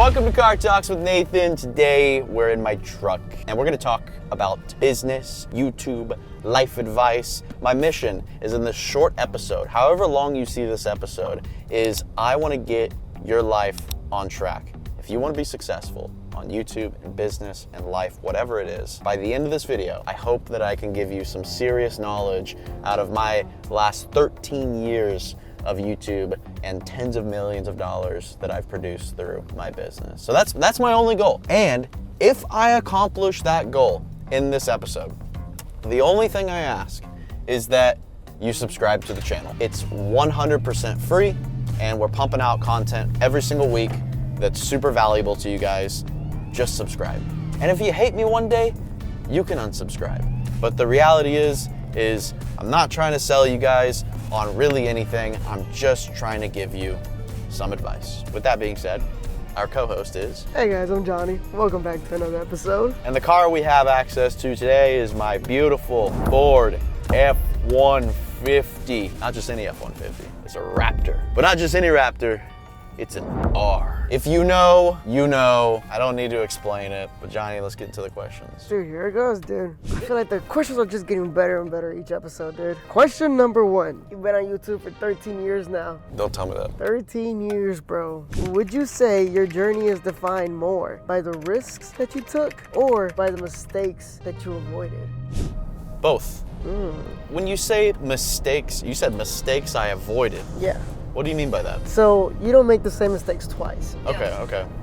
Welcome to Car Talks with Nathan. Today we're in my truck and we're going to talk about business, YouTube, life advice. My mission is in this short episode, however long you see this episode, is I want to get your life on track. If you want to be successful on YouTube and business and life, whatever it is, by the end of this video, I hope that I can give you some serious knowledge out of my last 13 years of YouTube and tens of millions of dollars that I've produced through my business. So that's my only goal. And if I accomplish that goal in this episode, the only thing I ask is that you subscribe to the channel. It's 100% free, and we're pumping out content every single week that's super valuable to you guys. Just subscribe. And if you hate me one day, you can unsubscribe. But the reality is I'm not trying to sell you guys on really anything. I'm just trying to give you some advice. With that being said, our co-host is... Hey guys, I'm Johnny. Welcome back to another episode. And the car we have access to today is my beautiful Ford F-150. Not just any F-150, it's a Raptor. But not just any Raptor, it's an R. If you know, you know. I don't need to explain it, but Johnny, let's get into the questions. Dude, here it goes, dude. I feel like the questions are just getting better and better each episode, dude. Question number one. You've been on YouTube for 13 years now. Don't tell me that. 13 years, bro. Would you say your journey is defined more by the risks that you took or by the mistakes that you avoided? Both. When you say mistakes, you said mistakes I avoided. Yeah. What do you mean by that? So you don't make the same mistakes twice. Okay.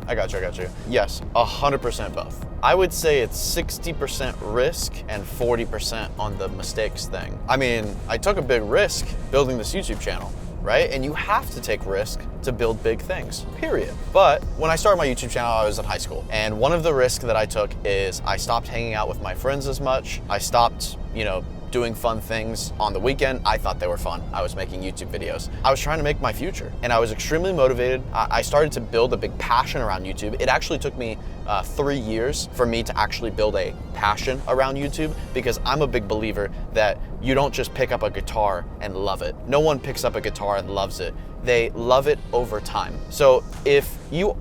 I got you. Yes, 100% both. I would say it's 60% risk and 40% on the mistakes thing. I mean, I took a big risk building this YouTube channel, right? And you have to take risk to build big things, period. But when I started my YouTube channel, I was in high school. And one of the risks that I took is I stopped hanging out with my friends as much. I stopped, doing fun things on the weekend. I thought they were fun. I was making YouTube videos. I was trying to make my future, and I was extremely motivated. I started to build a big passion around YouTube. It actually took me 3 years for me to actually build a passion around YouTube, because I'm a big believer that you don't just pick up a guitar and love it. No one picks up a guitar and loves it. They love it over time. So if you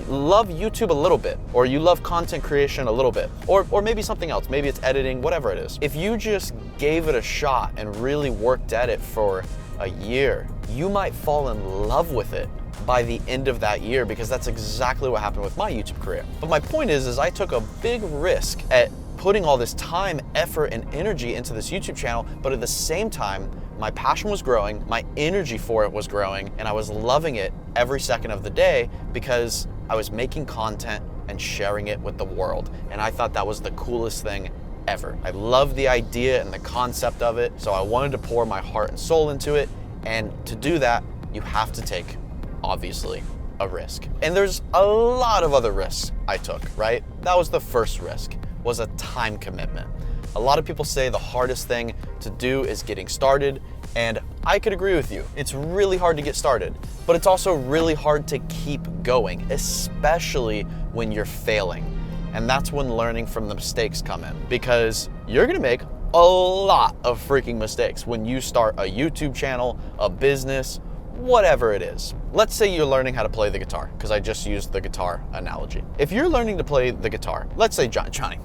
love YouTube a little bit, or you love content creation a little bit, or maybe something else, maybe it's editing, whatever it is, if you just gave it a shot and really worked at it for a year, you might fall in love with it by the end of that year, because that's exactly what happened with my YouTube career. But my point is I took a big risk at putting all this time, effort, and energy into this YouTube channel, but at the same time, my passion was growing, my energy for it was growing, and I was loving it every second of the day because I was making content and sharing it with the world. And I thought that was the coolest thing ever. I loved the idea and the concept of it, so I wanted to pour my heart and soul into it. And to do that, you have to take, obviously, a risk. And there's a lot of other risks I took, right? That was the first risk, was a time commitment. A lot of people say the hardest thing to do is getting started, and I could agree with you. It's really hard to get started, but it's also really hard to keep going, especially when you're failing. And that's when learning from the mistakes come in, because you're gonna make a lot of freaking mistakes when you start a YouTube channel, a business, whatever it is. Let's say you're learning how to play the guitar, because I just used the guitar analogy. If you're learning to play the guitar, let's say Johnny,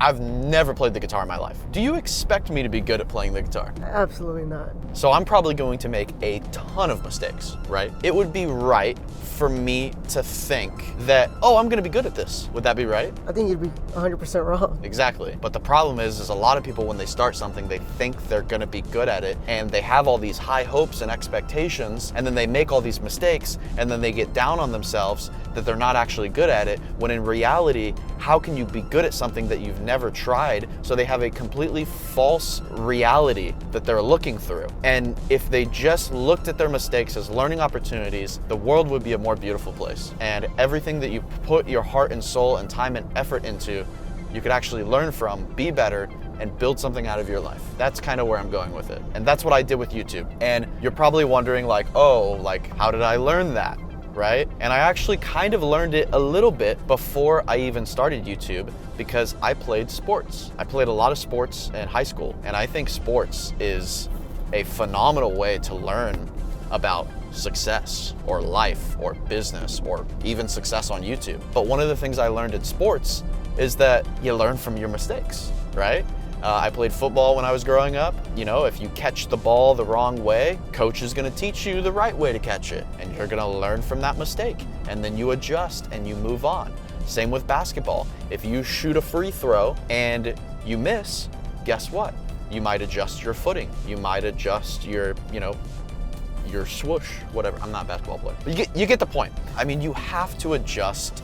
I've never played the guitar in my life. Do you expect me to be good at playing the guitar? Absolutely not. So I'm probably going to make a ton of mistakes, right? It would be right for me to think that, oh, I'm gonna be good at this. Would that be right? I think you'd be 100% wrong. Exactly. But the problem is a lot of people, when they start something, they think they're gonna be good at it, and they have all these high hopes and expectations, and then they make all these mistakes, and then they get down on themselves that they're not actually good at it, when in reality, how can you be good at something that you've never tried? So they have a completely false reality that they're looking through. And if they just looked at their mistakes as learning opportunities, the world would be a more beautiful place. And everything that you put your heart and soul and time and effort into, you could actually learn from, be better, and build something out of your life. That's kind of where I'm going with it. And that's what I did with YouTube. And you're probably wondering how did I learn that? Right? And I actually kind of learned it a little bit before I even started YouTube, because I played sports. I played a lot of sports in high school, and I think sports is a phenomenal way to learn about success or life or business or even success on YouTube. But one of the things I learned in sports is that you learn from your mistakes, right? I played football when I was growing up. You know, if you catch the ball the wrong way, coach is gonna teach you the right way to catch it, and you're gonna learn from that mistake, and then you adjust and you move on. Same with basketball. If you shoot a free throw and you miss, guess what? You might adjust your footing. You might adjust your, your swoosh, whatever. I'm not a basketball player. But you get the point. I mean, you have to adjust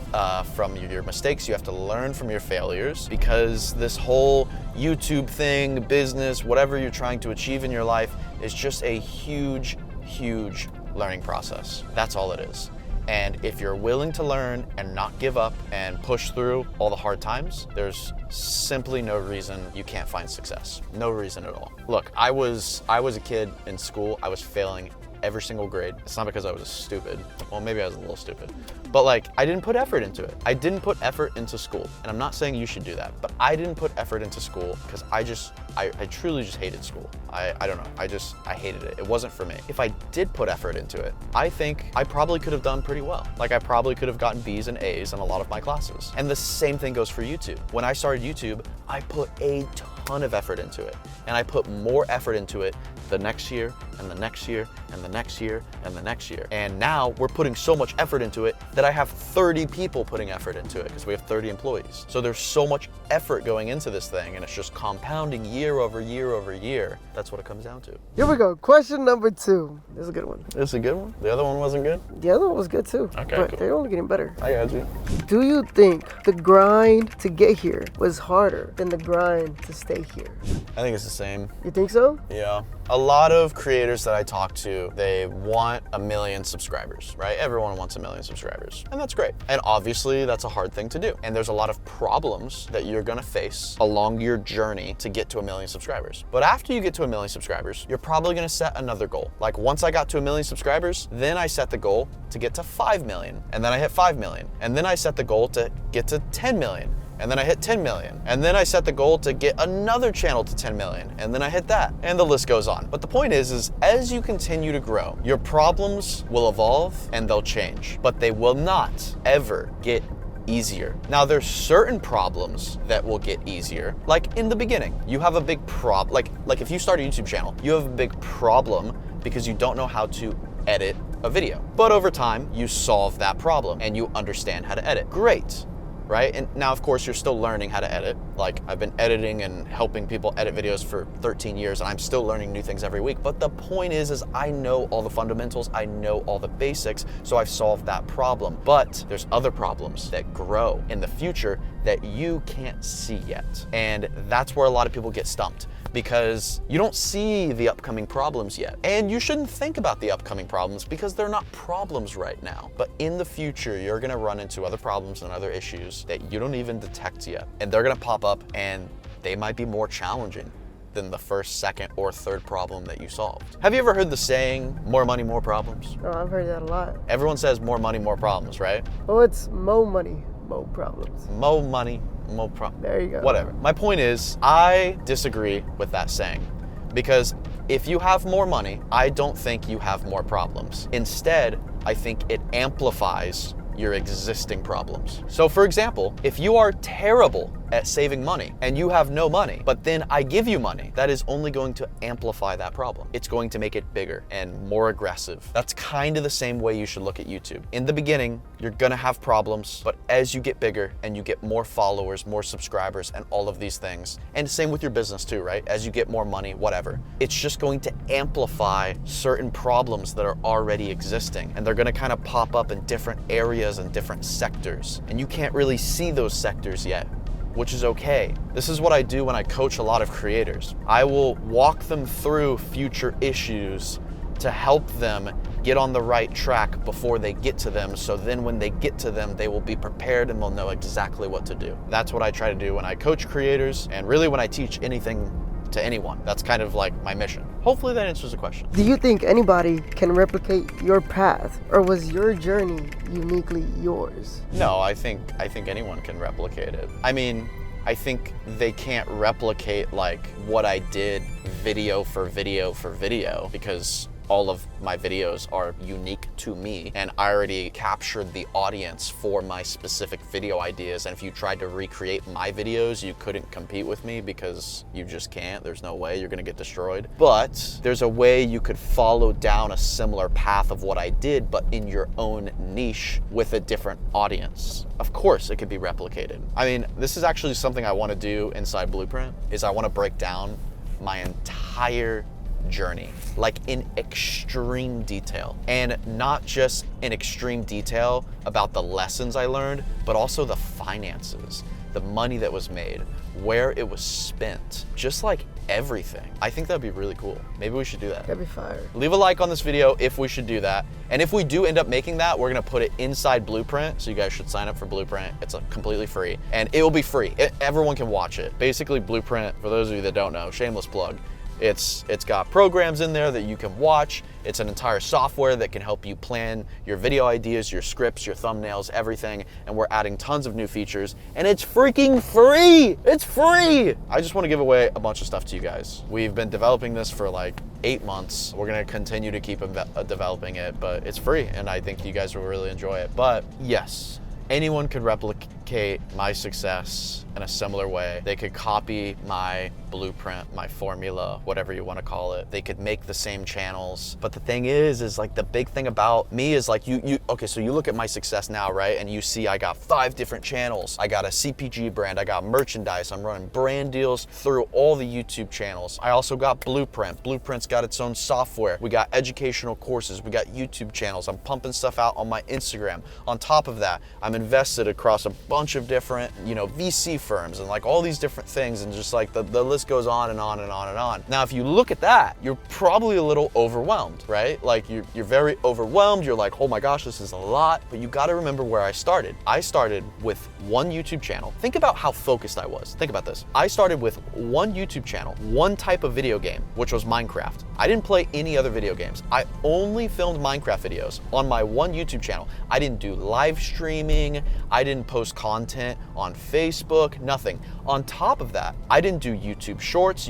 from your mistakes. You have to learn from your failures, because this whole YouTube thing, business, whatever you're trying to achieve in your life is just a huge, huge learning process. That's all it is. And if you're willing to learn and not give up and push through all the hard times, there's simply no reason you can't find success. No reason at all. Look, I was a kid in school. I was failing every single grade. It's not because I was stupid. Well, maybe I was a little stupid. But like, I didn't put effort into it. I didn't put effort into school. And I'm not saying you should do that, but I didn't put effort into school because I truly just hated school. I don't know, I hated it. It wasn't for me. If I did put effort into it, I think I probably could have done pretty well. Like, I probably could have gotten B's and A's in a lot of my classes. And the same thing goes for YouTube. When I started YouTube, I put a ton of effort into it. And I put more effort into it the next year, and the next year, and the next year, and the next year. And now we're putting so much effort into it that I have 30 people putting effort into it, because we have 30 employees. So there's so much effort going into this thing, and it's just compounding year over year over year. That's what it comes down to. Here we go. Question number 2. This is a good one. This is a good one? The other one wasn't good? The other one was good too. Okay, but cool. they're only getting better. I got you. Do you think the grind to get here was harder than the grind to stay here? I think it's the same. You think so? Yeah. A lot of creators that I talk to, they want 1 million subscribers, right? Everyone wants 1 million subscribers, and that's great. And obviously that's a hard thing to do. And there's a lot of problems that you're gonna face along your journey to get to 1 million subscribers. But after you get to 1 million subscribers, you're probably gonna set another goal. Like, once I got to 1 million subscribers, then I set the goal to get to 5 million. And then I hit 5 million. And then I set the goal to get to 10 million. And then I hit 10 million. And then I set the goal to get another channel to 10 million. And then I hit that. And the list goes on. But the point is as you continue to grow, your problems will evolve and they'll change. But they will not ever get easier. Now, there's certain problems that will get easier. Like in the beginning, you have a big problem. Like if you start a YouTube channel, you have a big problem because you don't know how to edit a video. But over time, you solve that problem and you understand how to edit. Great. Right? And now, of course, you're still learning how to edit. Like, I've been editing and helping people edit videos for 13 years, and I'm still learning new things every week. But the point is I know all the fundamentals, I know all the basics, so I've solved that problem. But there's other problems that grow in the future that you can't see yet. And that's where a lot of people get stumped, because you don't see the upcoming problems yet. And you shouldn't think about the upcoming problems because they're not problems right now. But in the future, you're gonna run into other problems and other issues that you don't even detect yet. And they're gonna pop up and they might be more challenging than the first, second, or third problem that you solved. Have you ever heard the saying, more money, more problems? Oh, I've heard that a lot. Everyone says more money, more problems, right? Oh, it's mo money, mo problems. Mo money, mo problems. There you go. Whatever. My point is, I disagree with that saying, because if you have more money, I don't think you have more problems. Instead, I think it amplifies your existing problems. So for example, if you are terrible at saving money and you have no money, but then I give you money, that is only going to amplify that problem. It's going to make it bigger and more aggressive. That's kind of the same way you should look at YouTube. In the beginning, you're gonna have problems, but as you get bigger and you get more followers, more subscribers, and all of these things, and same with your business too, right? As you get more money, whatever, it's just going to amplify certain problems that are already existing, and they're gonna kind of pop up in different areas and different sectors, and you can't really see those sectors yet, which is okay. This is what I do when I coach a lot of creators. I will walk them through future issues to help them get on the right track before they get to them, so then when they get to them, they will be prepared and they'll know exactly what to do. That's what I try to do when I coach creators, and really when I teach anything to anyone. That's kind of like my mission. Hopefully that answers the question. Do you think anybody can replicate your path, or was your journey uniquely yours? No, I think anyone can replicate it. I mean, I think they can't replicate like what I did video for video for video, because all of my videos are unique to me, and I already captured the audience for my specific video ideas. And if you tried to recreate my videos, you couldn't compete with me because you just can't. There's no way, you're gonna get destroyed. But there's a way you could follow down a similar path of what I did, but in your own niche with a different audience. Of course it could be replicated. I mean, this is actually something I want to do inside Blueprint, is I want to break down my entire journey, like in extreme detail, and not just in extreme detail about the lessons I learned, but also the finances, the money that was made, where it was spent, just like everything. I think that'd be really cool. Maybe we should do that. That'd be fire. Leave a like on this video if we should do that. And if we do end up making that, we're gonna put it inside Blueprint. So you guys should sign up for Blueprint. It's completely free, and it will be free. Everyone can watch it. Basically, Blueprint, for those of you that don't know, shameless plug, it's got programs in there that you can watch. It's an entire software that can help you plan your video ideas, your scripts, your thumbnails, everything. And we're adding tons of new features, and it's freaking free. It's free. I just want to give away a bunch of stuff to you guys. We've been developing this for like 8 months. We're going to continue to keep developing it, but it's free, and I think you guys will really enjoy it. But yes, anyone could replicate my success in a similar way. They could copy my blueprint, my formula, whatever you want to call it. They could make the same channels. But the thing is like the big thing about me is like okay, so you look at my success now, right? And you see I got 5 different channels. I got a CPG brand, I got merchandise, I'm running brand deals through all the YouTube channels. I also got Blueprint. Blueprint's got its own software. We got educational courses, we got YouTube channels. I'm pumping stuff out on my Instagram. On top of that, I'm invested across a bunch of different, VC firms and like all these different things, and just like the list goes on and on and on and on. Now, if you look at that, you're probably a little overwhelmed, right? Like you're very overwhelmed. You're like, oh my gosh, this is a lot. But you got to remember where I started. I started with one YouTube channel. Think about how focused I was. Think about this. I started with one YouTube channel, one type of video game, which was Minecraft. I didn't play any other video games. I only filmed Minecraft videos on my one YouTube channel. I didn't do live streaming. I didn't post content on Facebook, nothing. On top of that, I didn't do YouTube Shorts.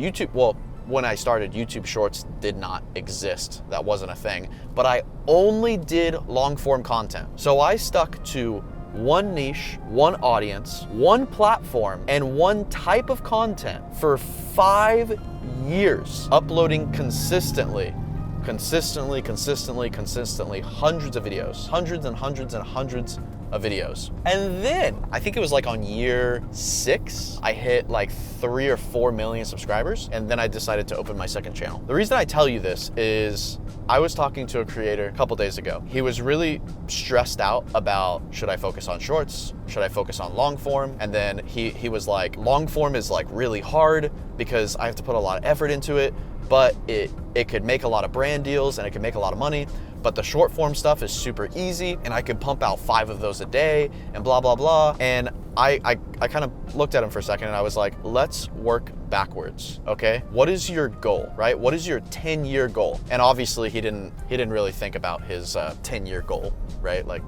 When I started, YouTube Shorts did not exist. That wasn't a thing. But I only did long form content. So I stuck to one niche, one audience, one platform, and one type of content for 5 years, uploading consistently, hundreds of videos, hundreds and hundreds and hundreds of videos. And then I think it was like on year 6, I hit like 3 or 4 million subscribers, and then I decided to open my second channel. The reason I tell you this is I was talking to a creator a couple days ago. He was really stressed out about, should I focus on shorts? Should I focus on long form? And then he was like, long form is like really hard because I have to put a lot of effort into it, but it could make a lot of brand deals and it could make a lot of money. But the short form stuff is super easy, and I could pump out 5 of those a day and blah, blah, blah. And I kind of looked at him for a second and I was like, let's work backwards, okay? What is your goal, right? What is your 10-year goal? And obviously he didn't really think about his 10-year goal, right? Like,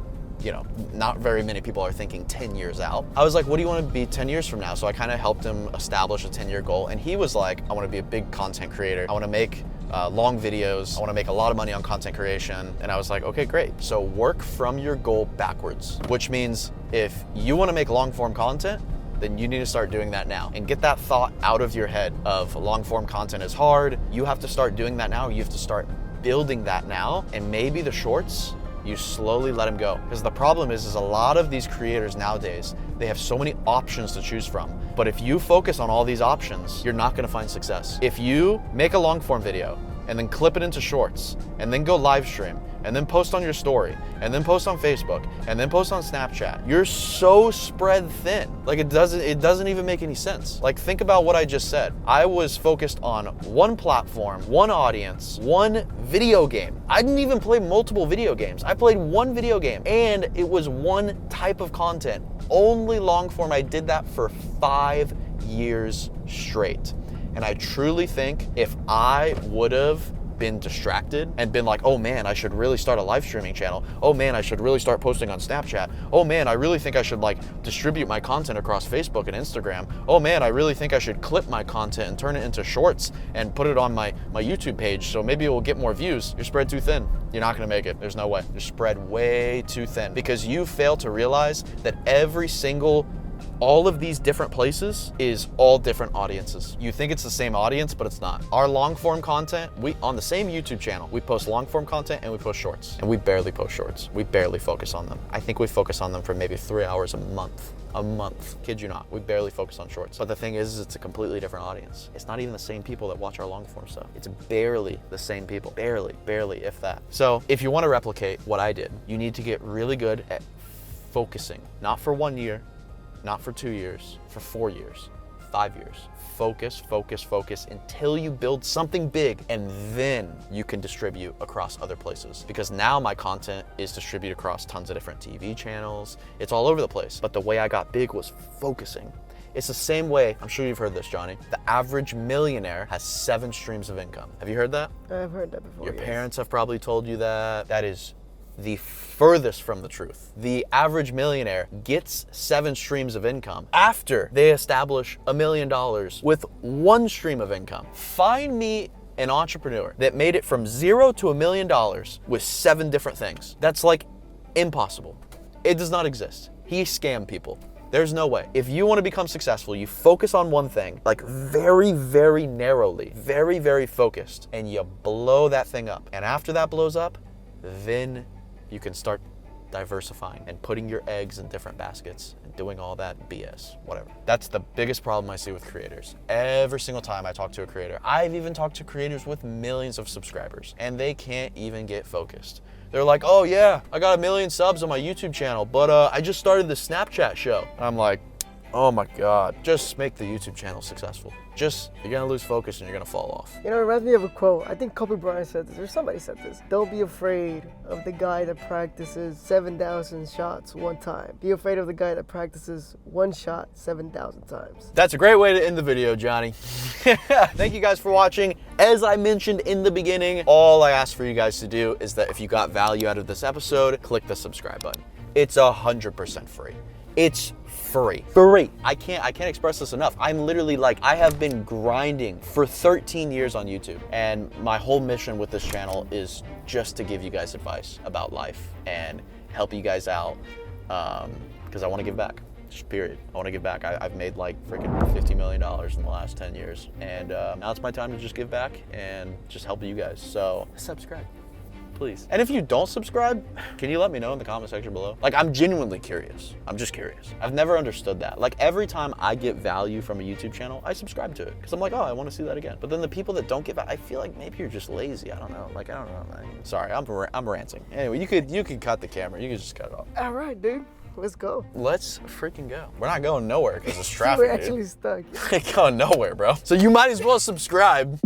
not very many people are thinking 10 years out. I was like, what do you want to be 10 years from now? So I kind of helped him establish a 10-year goal. And he was like, I want to be a big content creator. I want to make long videos. I want to make a lot of money on content creation. And I was like, okay, great. So work from your goal backwards, which means if you want to make long form content, then you need to start doing that now and get that thought out of your head of long form content is hard. You have to start doing that now. You have to start building that now. And maybe the shorts, you slowly let them go. Because the problem is a lot of these creators nowadays, they have so many options to choose from. But if you focus on all these options, you're not gonna find success. If you make a long form video and then clip it into shorts and then go live stream and then post on your story and then post on Facebook and then post on Snapchat, you're so spread thin. Like it doesn't even make any sense. Like think about what I just said. I was focused on one platform, one audience, one video game. I didn't even play multiple video games. I played one video game and it was one type of content, only long form. I did that for 5 years straight. And I truly think if I would have been distracted and been like, oh man, I should really start a live streaming channel. Oh man, I should really start posting on Snapchat. Oh man, I really think I should like distribute my content across Facebook and Instagram. Oh man, I really think I should clip my content and turn it into shorts and put it on my YouTube page so maybe it will get more views. You're spread too thin. You're not gonna make it. There's no way. You're spread way too thin because you fail to realize that all of these different places is all different audiences. You think it's the same audience, but it's not. Our long form content, on the same YouTube channel, we post long form content and we post shorts. And we barely post shorts. We barely focus on them. I think we focus on them for maybe 3 hours a month. A month, kid you not. We barely focus on shorts. But the thing is it's a completely different audience. It's not even the same people that watch our long form stuff. It's barely the same people. Barely, if that. So if you want to replicate what I did, you need to get really good at focusing. Not for 1 year, not for 2 years, for 4 years, 5 years. Focus until you build something big, and then you can distribute across other places. Because now my content is distributed across tons of different TV channels. It's all over the place. But the way I got big was focusing. It's the same way, I'm sure you've heard this, Johnny. The average millionaire has 7 streams of income. Have you heard that? I've heard that before. Your parents have probably told you that. That is the furthest from the truth. The average millionaire gets 7 streams of income after they establish $1 million with 1 stream of income. Find me an entrepreneur that made it from 0 to $1 million with 7 different things. That's like impossible. It does not exist. He scammed people. There's no way. If you want to become successful, you focus on one thing, like very, very narrowly, very, very focused, and you blow that thing up. And after that blows up, then you can start diversifying and putting your eggs in different baskets and doing all that BS, whatever. That's the biggest problem I see with creators. Every single time I talk to a creator, I've even talked to creators with millions of subscribers, and they can't even get focused. They're like, oh yeah, I got 1 million subs on my YouTube channel, but I just started the Snapchat show. And I'm like, oh my God, just make the YouTube channel successful. You're gonna lose focus and you're gonna fall off. You know, it reminds me of a quote. I think Kobe Bryant said this, or somebody said this. Don't be afraid of the guy that practices 7,000 shots one time. Be afraid of the guy that practices 1 shot 7,000 times. That's a great way to end the video, Johnny. Thank you guys for watching. As I mentioned in the beginning, all I ask for you guys to do is that if you got value out of this episode, click the subscribe button. It's 100% free. It's free. I can't express this enough. I'm literally like, I have been grinding for 13 years on YouTube, and my whole mission with this channel is just to give you guys advice about life and help you guys out, because I want to give back. Just period. I want to give back. I've made like freaking $50 million in the last 10 years, and now it's my time to just give back and just help you guys. So subscribe, please. And if you don't subscribe, can you let me know in the comment section below? Like, I'm genuinely curious. I'm just curious. I've never understood that. Like, every time I get value from a YouTube channel, I subscribe to it because I'm like, oh, I want to see that again. But then the people that don't get value, I feel like maybe you're just lazy. I don't know. Like, I don't know, man. Sorry, I'm ranting. Anyway, you could cut the camera. You could just cut it off. All right, dude. Let's go. Let's freaking go. We're not going nowhere because it's traffic. We're actually stuck. Ain't going nowhere, bro. So you might as well subscribe.